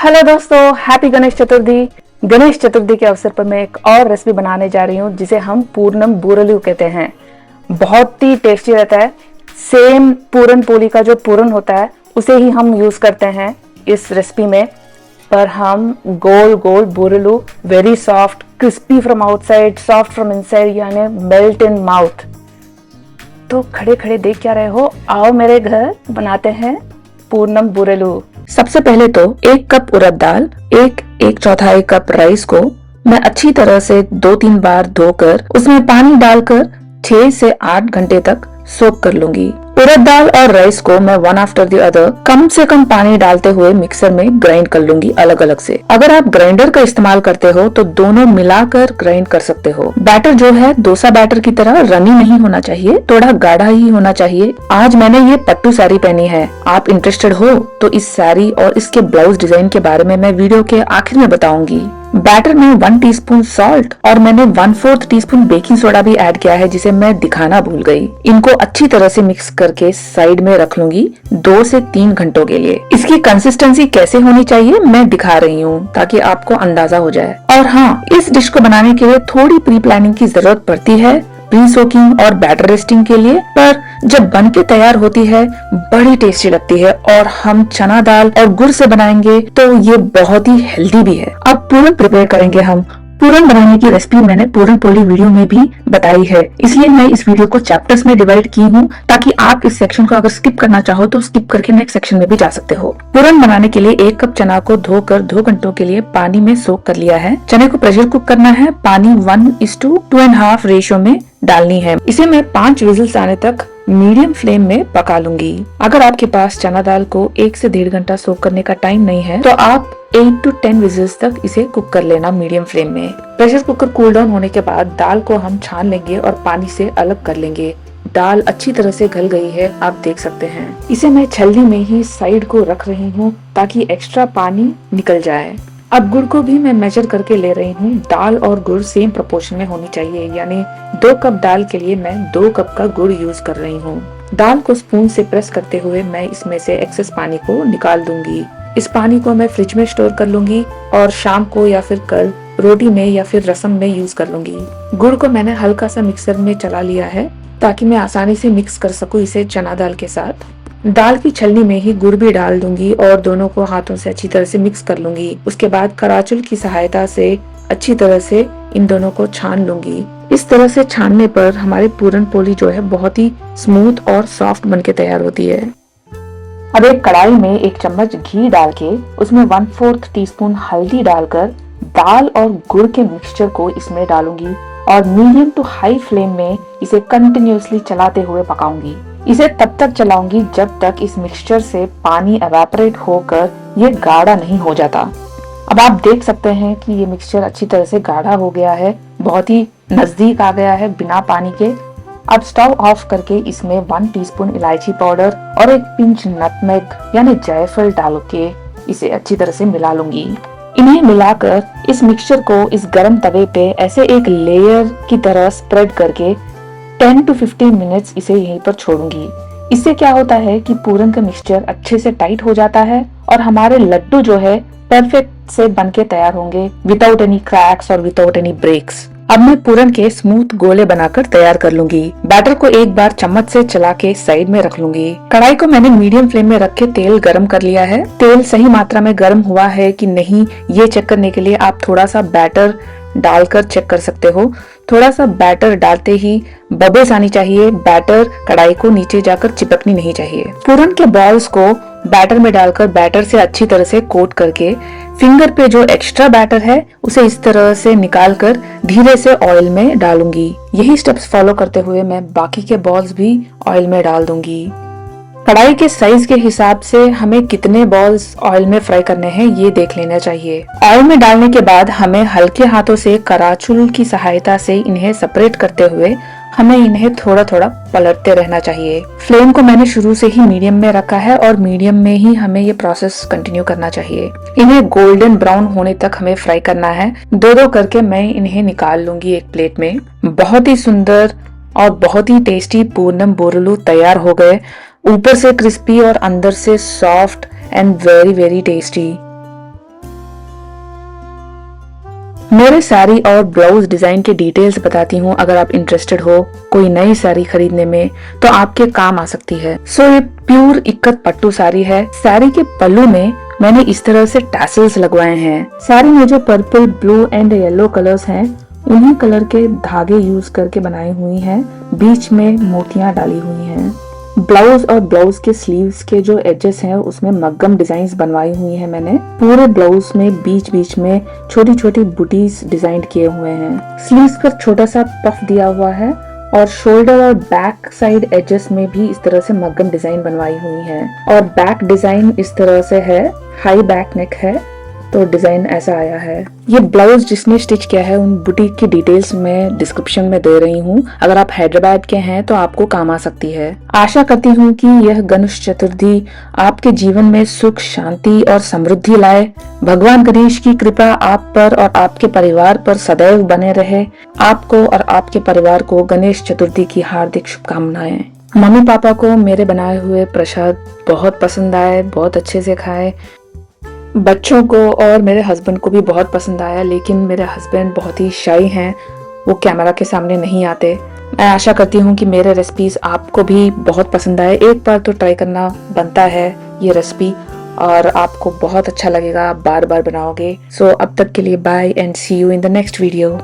Hello दोस्तों, happy Ganesh Chaturthi. Ganesh Chaturthi के अवसर पर मैं एक और रेसिपी बनाने जा रही हूँ जिसे हम पूर्णम बूरेलू कहते हैं। बहुत ही टेस्टी रहता है। सेम पूरन पोली का जो पूरन होता है उसे ही हम यूज करते हैं इस रेसिपी में, पर हम गोल गोल बूरेलू, very soft, crispy from outside, soft from inside, यानी मेल्ट इन माउथ। तो खड़े खड़े देख क्या रहे हो, आओ मेरे घर बनाते हैं पूर्णम बूरेलू। सबसे पहले तो 1 कप उड़द दाल, एक चौथाई कप राइस को मैं अच्छी तरह से 2-3 बार धोकर उसमें पानी डालकर 6 से 8 घंटे तक सोक कर लूंगी। उड़द दाल और राइस को मैं वन आफ्टर द अदर कम से कम पानी डालते हुए मिक्सर में ग्राइंड कर लूंगी अलग अलग से। अगर आप ग्राइंडर का इस्तेमाल करते हो तो दोनों मिलाकर ग्राइंड कर सकते हो। बैटर जो है डोसा बैटर की तरह रनी नहीं होना चाहिए, थोड़ा गाढ़ा ही होना चाहिए। आज मैंने ये पट्टू साड़ी पहनी है। आप इंटरेस्टेड हो तो इस साड़ी और इसके ब्लाउज डिजाइन के बारे में मैं वीडियो के आखिर में बताऊंगी। बैटर में 1 टीस्पून सॉल्ट और मैंने 1/4 टीस्पून बेकिंग सोडा भी ऐड किया है, जिसे मैं दिखाना भूल गई। इनको अच्छी तरह से मिक्स करके साइड में रख लूंगी 2 से 3 घंटों के लिए। इसकी कंसिस्टेंसी कैसे होनी चाहिए मैं दिखा रही हूँ ताकि आपको अंदाजा हो जाए। और हाँ, इस डिश को बनाने के लिए थोड़ी प्री प्लानिंग की जरूरत पड़ती है, प्री सोकिंग और बैटर रेस्टिंग के लिए, पर जब बन के तैयार होती है बड़ी टेस्टी लगती है। और हम चना दाल और गुड़ से बनाएंगे तो ये बहुत ही हेल्दी भी है। अब पूरन प्रिपेयर करेंगे हम। पूरन बनाने की रेसिपी मैंने पूरन पोली वीडियो में भी बताई है, इसलिए मैं इस वीडियो को चैप्टर्स में डिवाइड की हूँ ताकि आप इस सेक्शन को अगर स्किप करना चाहो तो स्किप करके नेक्स्ट सेक्शन में भी जा सकते हो। पूरन बनाने के लिए 1 कप चना को धोकर 2 घंटों के लिए पानी में सोक कर लिया है। चने को प्रेशर कुक करना है। पानी 1:2.5 रेशियो में डालनी है। इसे मैं 5 विजिल्स आने तक मीडियम फ्लेम में पका लूंगी। अगर आपके पास चना दाल को 1 से 1.5 घंटा सोक करने का टाइम नहीं है तो आप 8 to 10 विजिल्स तक इसे कुक कर लेना मीडियम फ्लेम में। प्रेशर कुकर कूल डाउन होने के बाद दाल को हम छान लेंगे और पानी से अलग कर लेंगे। दाल अच्छी तरह से गल गई है, आप देख सकते हैं। इसे मैं छलनी में ही साइड को रख रही हूँ ताकि एक्स्ट्रा पानी निकल जाए। अब गुड़ को भी मैं मेजर करके ले रही हूँ। दाल और गुड़ सेम प्रोपोर्शन में होनी चाहिए, यानी 2 कप दाल के लिए मैं 2 कप का गुड़ यूज कर रही हूँ। दाल को स्पून से प्रेस करते हुए मैं इसमें से एक्सेस पानी को निकाल दूंगी। इस पानी को मैं फ्रिज में स्टोर कर लूंगी और शाम को या फिर कल रोटी में या फिर रसम में यूज कर लूंगी। गुड़ को मैंने हल्का सा मिक्सर में चला लिया है ताकि मैं आसानी से मिक्स कर सकूं इसे चना दाल के साथ। दाल की छलनी में ही गुड़ भी डाल दूंगी और दोनों को हाथों से अच्छी तरह से मिक्स कर लूंगी। उसके बाद कराचुल की सहायता से अच्छी तरह से इन दोनों को छान लूंगी। इस तरह से छानने पर हमारी पूरन पोली जो है बहुत ही स्मूथ और सॉफ्ट बनके तैयार होती है। अब एक कढ़ाई में 1 चम्मच घी डाल के उसमें 1/4 टीस्पून हल्दी डालकर दाल और गुड़ के मिक्सचर को इसमें डालूंगी और मीडियम टू हाई फ्लेम में इसे कंटिन्यूअसली चलाते हुए पकाऊंगी। इसे तब तक चलाऊंगी जब तक इस मिक्सचर से पानी एवापोरेट होकर ये गाढ़ा नहीं हो जाता। अब आप देख सकते हैं कि ये मिक्सचर अच्छी तरह से गाढ़ा हो गया है, बहुत ही नजदीक आ गया है बिना पानी के। अब स्टव ऑफ करके इसमें 1 टीस्पून इलायची पाउडर और 1 पिंच नटमेग यानी जायफल डाल के इसे अच्छी तरह से मिला लूंगी। इन्हें मिलाकर इस मिक्सचर को इस गरम तवे पे ऐसे एक लेयर की तरह स्प्रेड करके 10 to 15 मिनट्स इसे यहीं पर छोड़ूंगी। इससे क्या होता है कि पूरन का मिक्सचर अच्छे से टाइट हो जाता है और हमारे लड्डू जो है परफेक्ट से बनके तैयार होंगे विदाउट एनी क्रैक्स और विदाउट एनी ब्रेक्स। अब मैं पूरन के स्मूथ गोले बनाकर तैयार कर लूंगी। बैटर को एक बार चम्मच से चला के साइड में रख लूंगी। कढ़ाई को मैंने मीडियम फ्लेम में रख के तेल गरम कर लिया है। तेल सही मात्रा में गरम हुआ है कि नहीं ये चेक करने के लिए आप थोड़ा सा बैटर डालकर चेक कर सकते हो। थोड़ा सा बैटर डालते ही बबल्स आनी चाहिए। बैटर कढ़ाई को नीचे जाकर चिपकनी नहीं चाहिए। पूरन के बॉल्स को बैटर में डालकर बैटर से अच्छी तरह से कोट करके फिंगर पे जो एक्स्ट्रा बैटर है उसे इस तरह से निकालकर धीरे से ऑयल में डालूंगी। यही स्टेप्स फॉलो करते हुए मैं बाकी के बॉल्स भी ऑयल में डाल दूंगी। कढ़ाई के साइज के हिसाब से हमें कितने बॉल्स ऑयल में फ्राई करने हैं ये देख लेना चाहिए। ऑयल में डालने के बाद हमें हल्के हाथों से कराचुल की सहायता से इन्हें सेपरेट करते हुए हमें इन्हें थोड़ा थोड़ा पलटते रहना चाहिए। फ्लेम को मैंने शुरू से ही मीडियम में रखा है और मीडियम में ही हमें ये प्रोसेस कंटिन्यू करना चाहिए। इन्हें गोल्डन ब्राउन होने तक हमें फ्राई करना है। 2-2 करके मैं इन्हें निकाल लूंगी एक प्लेट में। बहुत ही सुंदर और बहुत ही टेस्टी पूर्णम बूरेलू तैयार हो गए। ऊपर से क्रिस्पी और अंदर से soft and very very tasty. मेरे साड़ी और ब्लाउज डिजाइन के डिटेल्स बताती हूँ। अगर आप इंटरेस्टेड हो कोई नई साड़ी खरीदने में तो आपके काम आ सकती है। सो ये प्योर इक्कत पट्टू साड़ी है। साड़ी के पल्लू में मैंने इस तरह से टैसल्स लगवाए हैं। साड़ी में जो purple, blue and yellow colours हैं उन्हीं कलर के धागे यूज करके बनाई हुई हैं। बीच में मोतियां डाली हुई हैं। ब्लाउज और ब्लाउज के स्लीव्स के जो एजेस हैं उसमें मग्गम डिजाइन्स बनवाई हुई हैं मैंने। पूरे ब्लाउज में बीच बीच में छोटी छोटी बूटीज डिजाइन किए हुए हैं। स्लीव्स पर छोटा सा पफ दिया हुआ है और शोल्डर और बैक साइड एजेस में भी इस तरह से मग्गम डिजाइन बनवाई हुई है। और बैक डिजाइन इस तरह से है, हाई बैक नेक है तो डिजाइन ऐसा आया है। ये ब्लाउज जिसने स्टिच किया है उन बुटीक की डिटेल्स मैं डिस्क्रिप्शन में दे रही हूँ। अगर आप हैदराबाद के हैं तो आपको काम आ सकती है। आशा करती हूँ कि यह गणेश चतुर्थी आपके जीवन में सुख, शांति और समृद्धि लाए। भगवान गणेश की कृपा आप पर और आपके परिवार पर सदैव बने रहे। आपको और आपके परिवार को गणेश चतुर्थी की हार्दिक शुभकामनाएं। मम्मी पापा को मेरे बनाए हुए प्रसाद बहुत पसंद आए, बहुत अच्छे से खाए। बच्चों को और मेरे हस्बैंड को भी बहुत पसंद आया, लेकिन मेरे हस्बैंड बहुत ही शाई हैं, वो कैमरा के सामने नहीं आते। मैं आशा करती हूँ कि मेरे रेसिपीज आपको भी बहुत पसंद आए। एक बार तो ट्राई करना बनता है ये रेसिपी और आपको बहुत अच्छा लगेगा, आप बार बार बनाओगे। सो अब तक के लिए bye and see you in the next video.